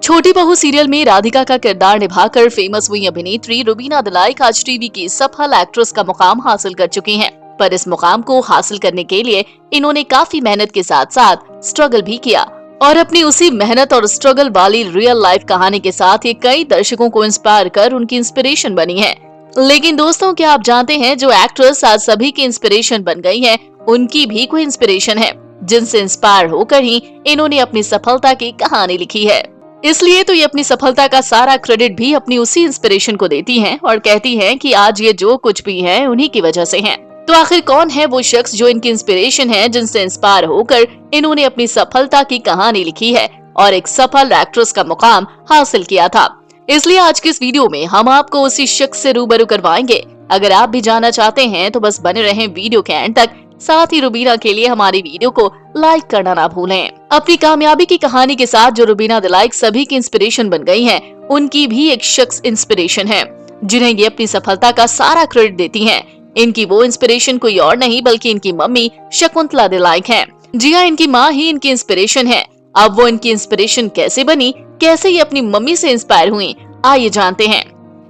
छोटी बहू सीरियल में राधिका का किरदार निभाकर फेमस हुई अभिनेत्री रुबीना दिलाइक आज टीवी की सफल एक्ट्रेस का मुकाम हासिल कर चुकी हैं। पर इस मुकाम को हासिल करने के लिए इन्होंने काफी मेहनत के साथ साथ स्ट्रगल भी किया और अपनी उसी मेहनत और स्ट्रगल वाली रियल लाइफ कहानी के साथ ये कई दर्शकों को इंस्पायर कर उनकी इंस्पिरेशन बनी है। लेकिन दोस्तों, क्या आप जानते हैं जो एक्ट्रेस आज सभी की इंस्पिरेशन बन गई है, उनकी भी कोई इंस्पिरेशन है जिनसे इंस्पायर होकर ही इन्होंने अपनी सफलता की कहानी लिखी है। इसलिए तो ये अपनी सफलता का सारा क्रेडिट भी अपनी उसी इंस्पिरेशन को देती हैं और कहती हैं कि आज ये जो कुछ भी है उन्हीं की वजह से है। तो आखिर कौन है वो शख्स जो इनकी इंस्पिरेशन है, जिनसे इंस्पायर होकर इन्होंने अपनी सफलता की कहानी लिखी है और एक सफल एक्ट्रेस का मुकाम हासिल किया था। इसलिए आज की इस वीडियो में हम आपको उसी शख्स से रूबरू करवाएंगे। अगर आप भी जानना चाहते हैं तो बस बने रहें वीडियो के एंड तक। साथ ही रुबीना के लिए हमारी वीडियो को लाइक करना ना भूलें। अपनी कामयाबी की कहानी के साथ जो रुबीना दिलाइक सभी की इंस्पिरेशन बन गई हैं, उनकी भी एक शख्स इंस्पिरेशन है जिन्हें ये अपनी सफलता का सारा क्रेडिट देती हैं। इनकी वो इंस्पिरेशन कोई और नहीं बल्कि इनकी मम्मी शकुंतला दिलाइक हैं। जी हाँ, इनकी माँ ही इनकी इंस्पिरेशन है। अब वो इनकी इंस्पिरेशन कैसे बनी, कैसे ये अपनी मम्मी से इंस्पायर हुई, आइए जानते हैं।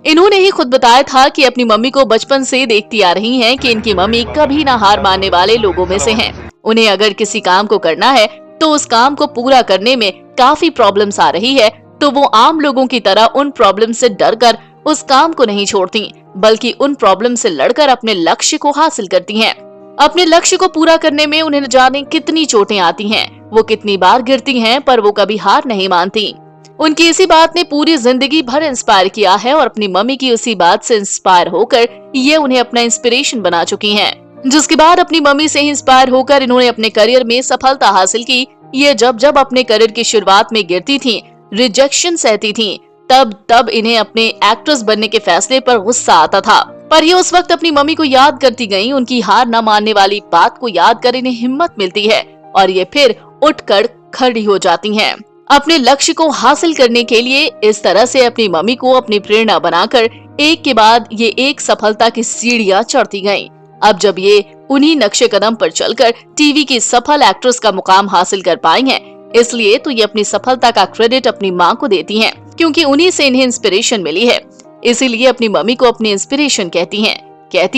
इन्होंने ही खुद बताया था कि अपनी मम्मी को बचपन से देखती आ रही हैं कि इनकी मम्मी कभी ना हार मानने वाले लोगों में से हैं। उन्हें अगर किसी काम को करना है तो उस काम को पूरा करने में काफी प्रॉब्लम्स आ रही है तो वो आम लोगों की तरह उन प्रॉब्लम से डरकर उस काम को नहीं छोड़ती, बल्कि उन प्रॉब्लम से लड़कर अपने लक्ष्य को हासिल करती हैं। अपने लक्ष्य को पूरा करने में उन्हें न जाने कितनी चोटें आती हैं, वो कितनी बार गिरती हैं, पर वो कभी हार नहीं मानती। उनकी इसी बात ने पूरी जिंदगी भर इंस्पायर किया है और अपनी मम्मी की उसी बात से इंस्पायर होकर ये उन्हें अपना इंस्पिरेशन बना चुकी हैं। जिसके बाद अपनी मम्मी से ही इंस्पायर होकर इन्होंने अपने करियर में सफलता हासिल की। ये जब जब अपने करियर की शुरुआत में गिरती थीं, रिजेक्शन सहती थीं, तब इन्हें अपने एक्ट्रेस बनने के फैसले पर गुस्सा आता था। पर ये उस वक्त अपनी मम्मी को याद करती गयी। उनकी हार न मानने वाली बात को याद कर इन्हें हिम्मत मिलती है और ये फिर उठकर खड़ी हो जाती हैं। अपने लक्ष्य को हासिल करने के लिए इस तरह से अपनी मम्मी को अपनी प्रेरणा बनाकर एक के बाद ये एक सफलता की सीढ़ियां चढ़ती गईं। अब जब ये उन्हीं नक्शे कदम पर चलकर टीवी की सफल एक्ट्रेस का मुकाम हासिल कर पाई हैं, इसलिए तो ये अपनी सफलता का क्रेडिट अपनी माँ को देती हैं, क्योंकि उन्हीं से इन्हें इंस्पिरेशन मिली है। इसीलिए अपनी मम्मी को अपनी इंस्पिरेशन कहती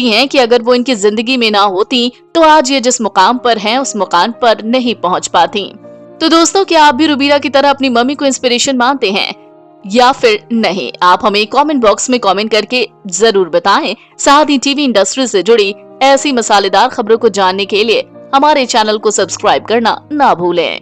हैं कि अगर वो इनकी जिंदगी में ना होती तो आज ये जिस मुकाम पर हैं उस मुकाम पर नहीं पहुँच पाती। तो दोस्तों, क्या आप भी रुबीना की तरह अपनी मम्मी को इंस्पिरेशन मानते हैं या फिर नहीं? आप हमें कमेंट बॉक्स में कमेंट करके जरूर बताएं। साथ ही टीवी इंडस्ट्री से जुड़ी ऐसी मसालेदार खबरों को जानने के लिए हमारे चैनल को सब्सक्राइब करना ना भूलें।